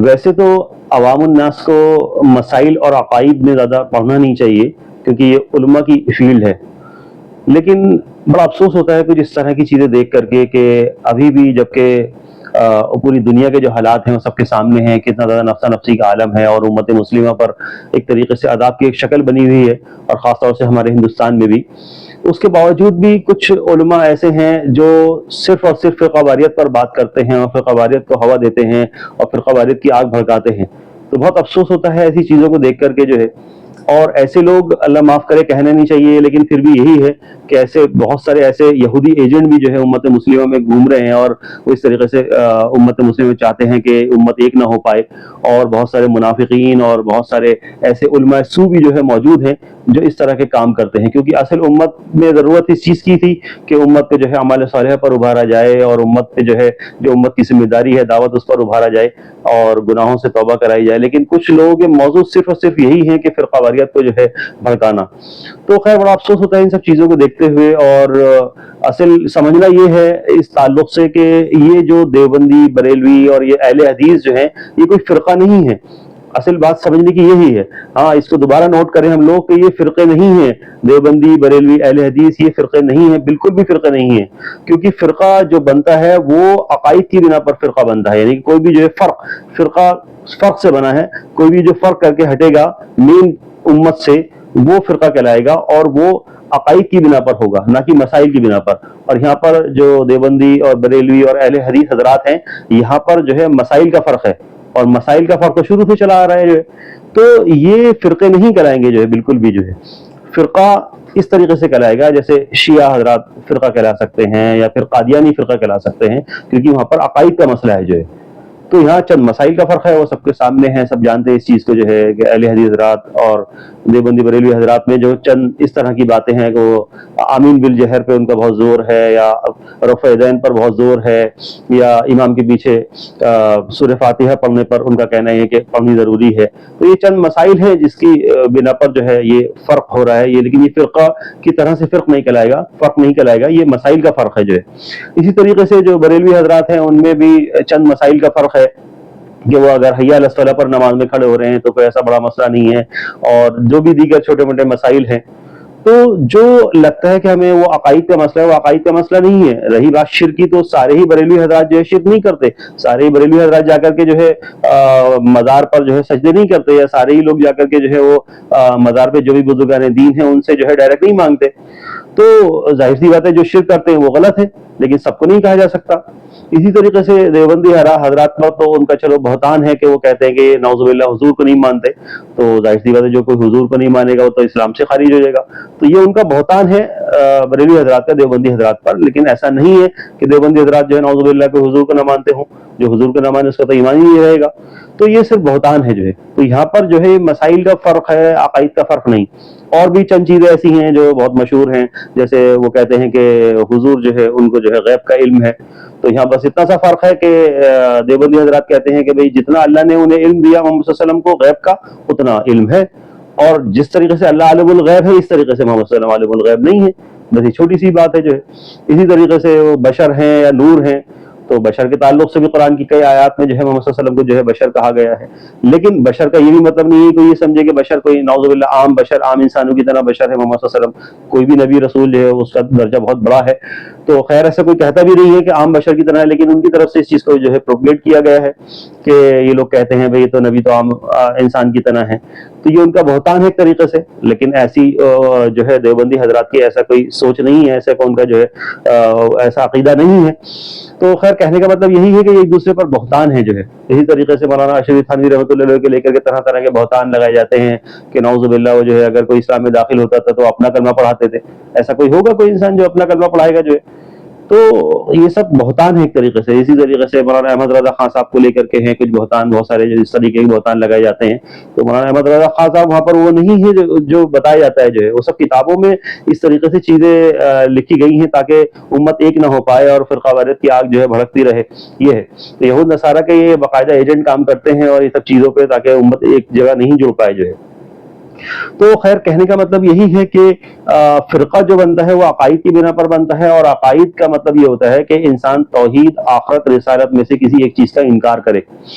ویسے تو عوام الناس کو مسائل اور عقائد میں زیادہ پڑھنا نہیں چاہیے کیونکہ یہ علماء کی فیلڈ ہے، لیکن بڑا افسوس ہوتا ہے کچھ اس طرح کی چیزیں دیکھ کر کے کہ ابھی بھی جبکہ پوری دنیا کے جو حالات ہیں وہ سب کے سامنے ہیں، کتنا زیادہ نفسا نفسی کا عالم ہے اور امت مسلمہ پر ایک طریقے سے عذاب کی ایک شکل بنی ہوئی ہے، اور خاص طور سے ہمارے ہندوستان میں بھی۔ اس کے باوجود بھی کچھ علماء ایسے ہیں جو صرف اور صرف فرقہ واریت پر بات کرتے ہیں اور فرقہ واریت کو ہوا دیتے ہیں اور فرقہ واریت کی آگ بھڑکاتے ہیں۔ تو بہت افسوس ہوتا ہے ایسی چیزوں کو دیکھ کر کے جو ہے، اور ایسے لوگ اللہ معاف کرے کہنے نہیں چاہیے، لیکن پھر بھی یہی ہے کہ ایسے بہت سارے ایسے یہودی ایجنٹ بھی جو ہے امت مسلمہ میں گھوم رہے ہیں، اور وہ اس طریقے سے امت مسلمہ چاہتے ہیں کہ امت ایک نہ ہو پائے، اور بہت سارے منافقین اور بہت سارے ایسے علماء سو بھی جو ہے موجود ہیں جو اس طرح کے کام کرتے ہیں، کیونکہ اصل امت میں ضرورت اس چیز کی تھی کہ امت پہ جو ہے اعمال صالحہ پر ابھارا جائے، اور امت پہ جو ہے جو امت کی ذمہ داری ہے دعوت اس پر ابھارا جائے اور گناہوں سے توبہ کرائی جائے، لیکن کچھ لوگوں کے موضوع صرف اور صرف یہی ہے کہ فرقہ واریت کو جو ہے بھڑکانا۔ تو خیر بڑا افسوس ہوتا ہے ان سب چیزوں کو دیکھتے ہوئے، اور اصل سمجھنا یہ ہے اس تعلق سے کہ یہ جو دیوبندی، بریلوی اور یہ اہل حدیث جو ہیں یہ کوئی فرقہ نہیں ہے۔ اصل بات سمجھنے کی یہی ہے، ہاں اس کو دوبارہ نوٹ کریں ہم لوگ کہ یہ فرقے نہیں ہیں، دیوبندی، بریلوی، اہل حدیث یہ فرقے نہیں ہیں، بالکل بھی فرقے نہیں ہیں، کیونکہ فرقہ جو بنتا ہے وہ عقائد کی بنا پر فرقہ بنتا ہے، یعنی کہ کوئی بھی جو ہے فرقہ فرق سے بنا ہے، کوئی بھی جو فرق کر کے ہٹے گا مین امت سے وہ فرقہ کہلائے گا، اور وہ عقائد کی بنا پر ہوگا نہ کہ مسائل کی بنا پر۔ اور یہاں پر جو دیوبندی اور بریلوی اور اہل حدیث حضرات ہیں یہاں پر جو ہے مسائل کا فرق ہے، اور مسائل کا فرق تو شروع سے چلا آ رہا ہے جو ہے، تو یہ فرقے نہیں کرائیں گے جو ہے، بالکل بھی جو ہے فرقہ اس طریقے سے کہلائے گا جیسے شیعہ حضرات فرقہ کہلا سکتے ہیں یا پھر قادیانی فرقہ کہلا سکتے ہیں، کیونکہ وہاں پر عقائد کا مسئلہ ہے جو ہے۔ تو یہاں چند مسائل کا فرق ہے، وہ سب کے سامنے ہیں، سب جانتے ہیں اس چیز کو جو ہے کہ اہل حدیث حضرات اور دیوبندی بریلوی حضرات میں جو چند اس طرح کی باتیں ہیں کہ وہ آمین بالجہر پہ ان کا بہت زور ہے، یا رفع یدین پر بہت زور ہے، یا امام کے پیچھے سورہ فاتحہ پڑھنے پر ان کا کہنا ہے کہ پڑھنی ضروری ہے۔ تو یہ چند مسائل ہیں جس کی بنا پر جو ہے یہ فرق ہو رہا ہے، یہ لیکن یہ فرقہ کی طرح سے فرق نہیں کہلائے گا، یہ مسائل کا فرق ہے جو ہے۔ اسی طریقے سے جو بریلوی حضرات ہیں ان میں بھی چند مسائل کا فرق ہے کہ وہ اگر حی علی الصلاۃ پر نماز میں کھڑے ہو رہے ہیں تو کوئی ایسا بڑا مسئلہ نہیں ہے، اور جو بھی دیگر چھوٹے موٹے مسائل ہیں۔ تو جو لگتا ہے کہ ہمیں وہ عقائد کا مسئلہ ہے، وہ عقائد کا مسئلہ نہیں ہے۔ رہی بات شرک کی، تو سارے ہی بریلوی حضرات جو ہے شرک نہیں کرتے، سارے ہی بریلوی حضرات جا کر کے جو ہے مزار پر جو ہے سجدے نہیں کرتے، یا سارے ہی لوگ جا کر کے جو ہے وہ مزار پہ جو بھی بزرگان دین ہیں ان سے جو ہے ڈائریکٹ نہیں مانگتے۔ تو ظاہر سی بات ہے جو شرک کرتے ہیں وہ غلط ہے، لیکن سب کو نہیں کہا جا سکتا۔ اسی طریقے سے دیوبندی حضرات پر تو ان کا چلو بہتان ہے کہ وہ کہتے ہیں کہ نعوذ باللہ حضور کو نہیں مانتے، تو ظاہر سی بات ہے جو کوئی حضور کو نہیں مانے گا وہ تو اسلام سے خارج ہو جائے گا۔ تو یہ ان کا بہتان ہے بریلوی حضرات کا دیوبندی حضرات پر، لیکن ایسا نہیں ہے کہ دیوبندی حضرات جو ہے نعوذ باللہ کے حضور کو نہ مانتے ہوں، جو حضور کو نہ مانے اس کا تو ایمان ہی نہیں رہے گا۔ تو یہ صرف بہتان ہے جو ہے۔ تو یہاں پر جو ہے مسائل کا فرق ہے، عقائد کا فرق نہیں۔ اور بھی چند چیزیں ایسی ہیں جو بہت مشہور ہیں، جیسے وہ کہتے ہیں کہ حضور جو ہے ان کو جو ہے غیب کا علم ہے۔ تو یہاں بس اتنا سا فرق ہے کہ دیوبندی حضرات کہتے ہیں کہ بھئی جتنا اللہ نے انہیں علم دیا محمد صلی اللہ علیہ وسلم کو غیب کا اتنا علم ہے، اور جس طریقے سے اللہ عالم الغیب ہے اس طریقے سے محمد صلی اللہ علیہ وسلم عالم الغیب نہیں ہے۔ بس یہ چھوٹی سی بات ہے جو ہے۔ اسی طریقے سے وہ بشر ہیں یا نور ہیں، تو بشر کے تعلق سے بھی قرآن کی کئی آیات میں جو ہے محمد صلی اللہ علیہ وسلم کو جو ہے بشر کہا گیا ہے، لیکن بشر کا یہ بھی مطلب نہیں ہے کہ یہ سمجھے کہ بشر کوئی نعوذ باللہ عام بشر، عام انسانوں کی طرح بشر ہے محمد صلی اللہ علیہ وسلم۔ کوئی بھی نبی رسول جو ہے اس کا درجہ بہت بڑا ہے، تو خیر ایسا کوئی کہتا بھی نہیں ہے کہ عام بشر کی طرح ہے، لیکن ان کی طرف سے اس چیز کو جو ہے پروپگیٹ کیا گیا ہے کہ یہ لوگ کہتے ہیں بھئی تو نبی تو عام انسان کی طرح ہے۔ تو یہ ان کا بہتان ہے ایک طریقے سے، لیکن ایسی جو ہے دیوبندی حضرات کی ایسا کوئی سوچ نہیں ہے، ایسا ان کا جو ہے ایسا عقیدہ نہیں ہے۔ تو خیر کہنے کا مطلب یہی ہے کہ ایک دوسرے پر بہتان ہے جو ہے۔ اسی طریقے سے مولانا اشرف تھانوی رحمۃ اللہ علیہ کے لے کر کے طرح طرح کے بہتان لگائے جاتے ہیں کہ نعوذ باللہ وہ جو ہے اگر کوئی اسلام میں داخل ہوتا تھا تو اپنا کلمہ پڑھاتے تھے۔ ایسا کوئی ہوگا کوئی انسان جو اپنا کلمہ پڑھائے گا جو ہے؟ تو یہ سب بہتان ہے ایک طریقے سے۔ اسی طریقے سے مولانا احمد رضا خان صاحب کو لے کر کے ہیں کچھ بہتان، بہت سارے جو اس طریقے کے بہتان لگائے جاتے ہیں۔ تو مولانا احمد رضا خان صاحب وہاں پر وہ نہیں ہے جو بتایا جاتا ہے جو ہے، وہ سب کتابوں میں اس طریقے سے چیزیں لکھی گئی ہیں تاکہ امت ایک نہ ہو پائے اور فرقہ واریت کی آگ جو ہے بھڑکتی رہے۔ یہ ہے تو یہود نصارہ کے یہ باقاعدہ ایجنٹ کام کرتے ہیں اور یہ سب چیزوں پہ تاکہ امت ایک جگہ نہیں جڑ پائے جو ہے۔ تو خیر کہنے کا مطلب یہی ہے کہ فرقہ جو بنتا ہے وہ عقائد کی بنا پر بنتا ہے، اور عقائد کا مطلب یہ ہوتا ہے کہ انسان توحید، آخرت، رسالت میں سے کسی ایک چیز کا انکار کرے۔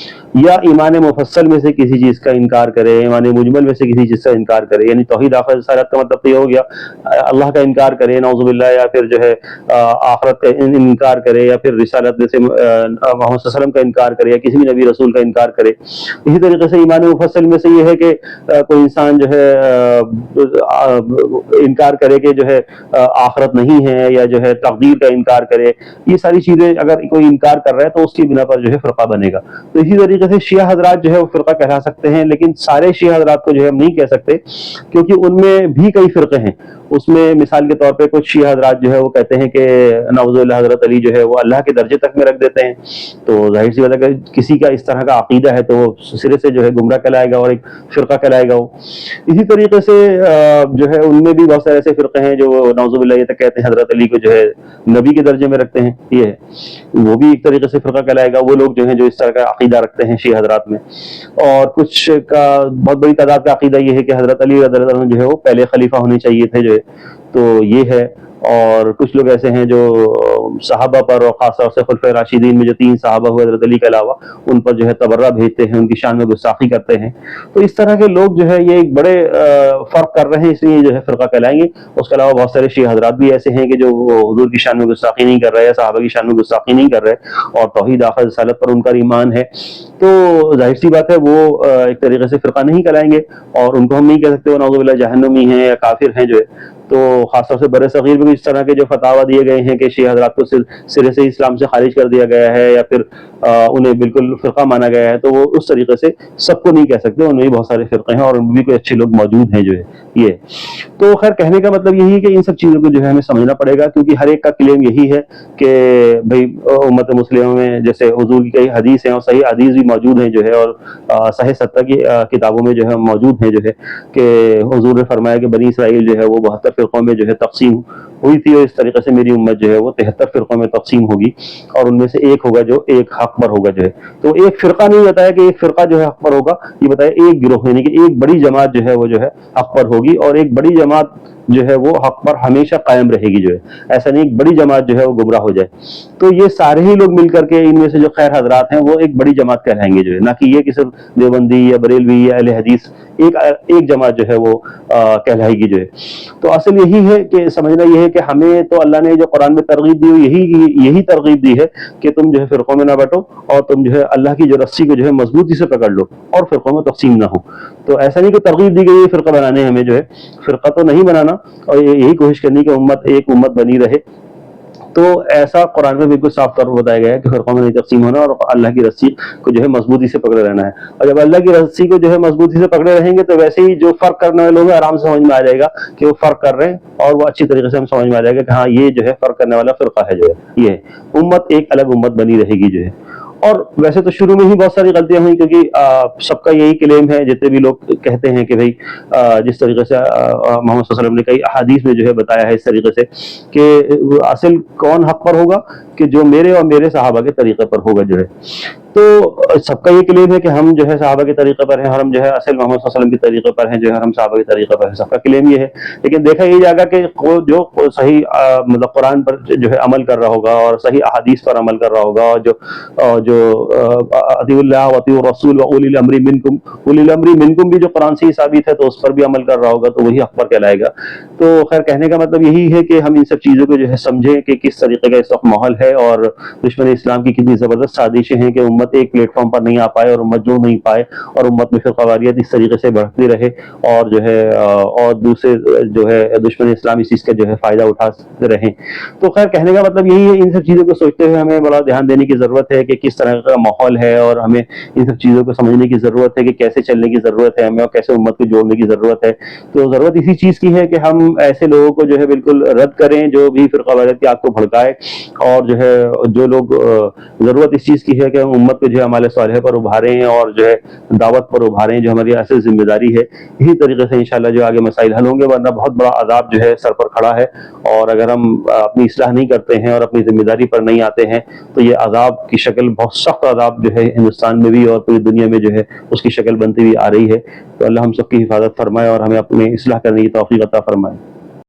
یا ایمان مفصل میں سے کسی چیز کا انکار کرے، ایمان مجمل میں سے کسی چیز کا انکار کرے، یعنی توحید آخرت رسالت کا مطلب تو یہ ہو گیا اللہ کا انکار کرے نعوذ باللہ، یا پھر جو ہے آخرت کا انکار کرے، یا پھر رسالت جیسے محمد صلی اللہ علیہ وسلم کا انکار کرے، یا کسی بھی نبی رسول کا انکار کرے۔ اسی طریقے سے ایمان مفصل میں سے یہ ہے کہ کوئی انسان جو ہے انکار کرے کہ جو ہے آخرت نہیں ہے، یا جو ہے تقدیر کا انکار کرے، یہ ساری چیزیں اگر کوئی انکار کر رہا ہے تو اس کی بنا پر جو ہے فرقہ بنے گا۔ تو اسی طریقے سے شیعہ حضرات جو ہے وہ فرقہ کہلا سکتے ہیں، لیکن سارے شیعہ حضرات کو جو ہے ہم نہیں کہہ سکتے، کیونکہ ان میں بھی کئی فرقے ہیں۔ اس میں مثال کے طور پہ کچھ شیعہ حضرات جو ہے وہ کہتے ہیں کہ نعوذ باللہ حضرت علی جو ہے وہ اللہ کے درجے تک میں رکھ دیتے ہیں، تو ظاہر سی بات ہے کہ کسی کا اس طرح کا عقیدہ ہے تو وہ سرے سے جو ہے گمراہ کہلائے گا اور ایک فرقہ کہلائے گا وہ۔ اسی طریقے سے جو ہے ان میں بھی بہت سارے ایسے فرقے ہیں جو نعوذ باللہ یہ تک کہتے ہیں حضرت علی کو جو ہے نبی کے درجے میں رکھتے ہیں، یہ ہے وہ بھی ایک طریقے سے فرقہ کہلائے گا۔ وہ لوگ جو ہیں جو اس طرح کا عقیدہ رکھتے ہیں شیعہ حضرات میں، اور کچھ کا بہت بڑی تعداد کا عقیدہ یہ ہے کہ حضرت علی رضی اللہ عنہ جو ہے وہ پہلے خلیفہ ہونے چاہیے تھے جو ہے، تو یہ ہے۔ اور کچھ لوگ ایسے ہیں جو صحابہ پر اور خاص طور سے خلفائے راشدین میں جو 3 صحابہ ہوئے حضرت علی کے علاوہ، ان پر جو ہے تبرہ بھیجتے ہیں، ان کی شان میں گستاخی کرتے ہیں۔ تو اس طرح کے لوگ جو ہے یہ ایک بڑے فرق کر رہے ہیں، اس لیے جو ہے فرقہ کہلائیں گے۔ اس کے علاوہ بہت سارے شیعہ حضرات بھی ایسے ہیں کہ جو حضور کی شان میں گستاخی نہیں کر رہے یا صحابہ کی شان میں گستاخی نہیں کر رہے، اور توحید آخرت رسالت پر ان کا ایمان ہے، تو ظاہر سی بات ہے وہ ایک طریقے سے فرقہ نہیں کہلائیں گے، اور ان کو ہم نہیں کہہ سکتے وہ نعوذ باللہ جہنمی ہیں یا کافر ہیں جو ہے۔ تو خاص طور سے بر صغیر میں اس طرح کے جو فتاوی دیے گئے ہیں کہ شیعہ حضرات کو سرے سے اسلام سے خارج کر دیا گیا ہے، یا پھر انہیں بالکل فرقہ مانا گیا ہے، تو وہ اس طریقے سے سب کو نہیں کہہ سکتے، ان میں بھی بہت سارے فرقے ہیں اور ان میں بھی کوئی اچھے لوگ موجود ہیں جو ہے یہ۔ تو خیر کہنے کا مطلب یہی ہے کہ ان سب چیزوں کو جو ہے ہمیں سمجھنا پڑے گا، کیونکہ ہر ایک کا کلیم یہی ہے کہ بھئی امت مسلمہ میں جیسے حضور کی کئی حدیث ہیں اور صحیح حدیث بھی موجود ہیں جو ہے، اور صحیح 70 کی کتابوں میں جو ہے موجود ہیں جو ہے، کہ حضور نے فرمایا کہ بنی اسرائیل جو ہے وہ 72 فرقوں میں جو ہے تقسیم ہوئی تھی، اور اس طریقے سے میری امت جو ہے وہ 73 فرقوں میں تقسیم ہوگی، اور ان میں سے ایک ہوگا جو ایک حق پر ہوگا جو ہے۔ تو ایک فرقہ نہیں بتایا کہ ایک فرقہ جو ہے حق پر ہوگا، یہ بتایا ایک گروہ، یعنی کہ ایک بڑی جماعت جو ہے وہ جو ہے حق پر ہوگی، اور ایک بڑی جماعت جو ہے وہ حق پر ہمیشہ قائم رہے گی جو ہے، ایسا نہیں ایک بڑی جماعت جو ہے وہ گمراہ ہو جائے۔ تو یہ سارے ہی لوگ مل کر کے ان میں سے جو خیر حضرات ہیں وہ ایک بڑی جماعت کہلائیں گے جو ہے، نہ کہ یہ کہ صرف دیوبندی یا بریلوی یا اہل حدیث ایک جماعت جو ہے وہ کہلائے گی جو ہے۔ تو اصل یہی ہے کہ سمجھنا یہ ہے کہ ہمیں تو اللہ نے جو قرآن میں ترغیب دی یہی ترغیب دی ہے کہ تم جو ہے فرقوں میں نہ بٹو، اور تم جو ہے اللہ کی جو رسی کو جو ہے مضبوطی سے پکڑ لو اور فرقوں میں تقسیم نہ ہو۔ تو ایسا نہیں کہ ترغیب دی گئی ہے فرقہ بنانے، ہمیں جو ہے فرقہ تو نہیں بنانا، اور یہی کوشش کرنی کہ ایک امت بنی رہے۔ تو ایسا قرآن میں بالکل صاف طور پر بتایا گیا ہے کہ فرقوں میں نہیں تقسیم ہونا، اور اللہ کی رسی کو جو ہے مضبوطی سے پکڑے رہنا ہے۔ اور جب اللہ کی رسی کو جو ہے مضبوطی سے پکڑے رہیں گے تو ویسے ہی جو فرق کرنے والے لوگ ہیں آرام سے سمجھ میں آ جائے گا کہ وہ فرق کر رہے ہیں، اور وہ اچھی طریقے سے ہم سمجھ میں آ جائے گا کہ ہاں یہ جو ہے فرق کرنے والا فرقہ ہے جو ہے، یہ ہے امت ایک الگ امت بنی رہے گی جو ہے۔ اور ویسے تو شروع میں ہی بہت ساری غلطیاں ہوئیں، کیونکہ سب کا یہی کلیم ہے، جتنے بھی لوگ کہتے ہیں کہ بھئی جس طریقے سے محمد صلی اللہ علیہ وسلم نے کئی احادیث میں جو ہے بتایا ہے اس طریقے سے کہ اصل کون حق پر ہوگا، کہ جو میرے اور میرے صحابہ کے طریقے پر ہوگا جو ہے۔ تو سب کا یہ کلیم ہے کہ ہم جو ہے صحابہ کے طریقے پر ہیں، اور ہم جو ہے اصل محمد صلی اللہ علیہ وسلم کے طریقے پر ہیں جو ہے، ہم صحابہ کے طریقے پر ہیں، سب کا کلیم یہ ہے۔ لیکن دیکھا یہ جائے گا کہ جو صحیح مطلب قرآن پر جو ہے عمل کر رہا ہوگا اور صحیح احادیث پر عمل کر رہا ہوگا، اور جو اطیعوا اللہ واطیعوا الرسول واولی الامر منکم، اولی الامر منکم بھی جو قرآن سے ہی ثابت ہے تو اس پر بھی عمل کر رہا ہوگا تو وہی حق پر کہلائے گا۔ تو خیر کہنے کا مطلب یہی ہے کہ ہم ان سب چیزوں کو جو ہے سمجھیں کہ کس طریقے کا اس وقت ماحول ہے، اور دشمن اسلام کی کتنی زبردست سازشیں ہیں کہ امت ایک پلیٹ فارم پر نہیں آ پائے اور امت جو نہیں پائے، اور امت میں فرقہ واریت اس طریقے سے بڑھتی رہے، اور جو ہے اور دوسرے جو ہے دشمن اسلام اس چیز کا جو ہے فائدہ اٹھاتے رہیں۔ تو خیر کہنے کا مطلب یہی ہے، ان سب چیزوں کو سوچتے ہوئے ہمیں بڑا دھیان دینے کی ضرورت ہے کہ کس طرح کا ماحول ہے، اور ہمیں ان سب چیزوں کو سمجھنے کی ضرورت ہے کہ کیسے چلنے کی ضرورت ہے ہمیں، اور کیسے امت کو جوڑنے کی ضرورت ہے۔ تو ضرورت اسی چیز کی ہے کہ ہم ایسے لوگوں کو جو ہے بالکل رد کریں جو بھی فرقہ واریت کی آگ کو بھڑکائے، اور جو ہے جو لوگ ضرورت اس چیز کی ہے کہ ہم امت کو جو ہے اعمال صالحہ پر ابھاریں اور جو ہے دعوت پر ابھاریں، جو ہماری اصل ذمہ داری ہے۔ اسی طریقے سے انشاءاللہ جو آگے مسائل حل ہوں گے، ورنہ بہت بڑا عذاب جو ہے سر پر کھڑا ہے، اور اگر ہم اپنی اصلاح نہیں کرتے ہیں اور اپنی ذمہ داری پر نہیں آتے ہیں تو یہ عذاب کی شکل بہت سخت عذاب جو ہے ہندوستان میں بھی اور پوری دنیا میں جو ہے اس کی شکل بنتی ہوئی آ رہی ہے۔ تو اللہ ہم سب کی حفاظت فرمائے اور ہمیں اپنی اصلاح کرنے کی توفیق عطا فرمائے۔